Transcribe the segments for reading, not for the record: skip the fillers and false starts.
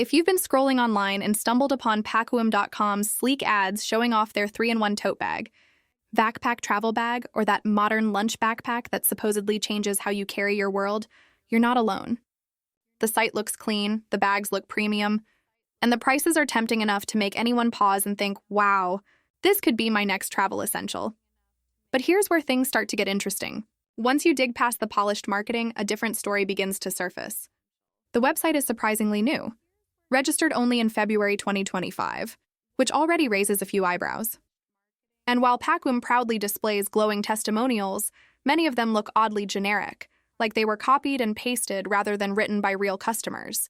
If you've been scrolling online and stumbled upon Packuum.com's sleek ads showing off their 3-in-1 tote bag, VacPack Travel Bag, or that modern lunch backpack that supposedly changes how you carry your world, you're not alone. The site looks clean, the bags look premium, and the prices are tempting enough to make anyone pause and think, wow, this could be my next travel essential. But here's where things start to get interesting. Once you dig past the polished marketing, a different story begins to surface. The website is surprisingly new, registered only in February 2025, which already raises a few eyebrows. And while Packuum proudly displays glowing testimonials, many of them look oddly generic, like they were copied and pasted rather than written by real customers.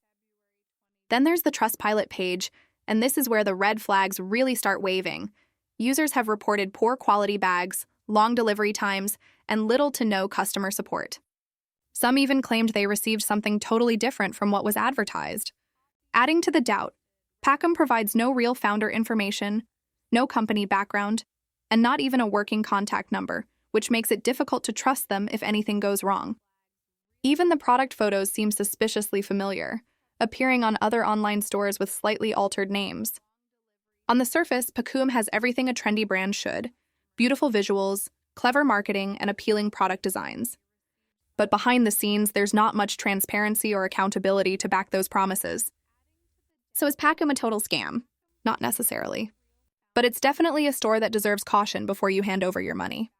Then there's the Trustpilot page, and this is where the red flags really start waving. Users have reported poor quality bags, long delivery times, and little to no customer support. Some even claimed they received something totally different from what was advertised. Adding to the doubt, Packuum provides no real founder information, no company background, and not even a working contact number, which makes it difficult to trust them if anything goes wrong. Even the product photos seem suspiciously familiar, appearing on other online stores with slightly altered names. On the surface, Packuum has everything a trendy brand should: beautiful visuals, clever marketing, and appealing product designs. But behind the scenes, there's not much transparency or accountability to back those promises. So is Packuum a total scam? Not necessarily. But it's definitely a store that deserves caution before you hand over your money.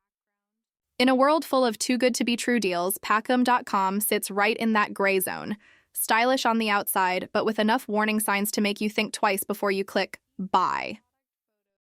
In a world full of too-good-to-be-true deals, Packuum.com sits right in that gray zone, stylish on the outside, but with enough warning signs to make you think twice before you click buy.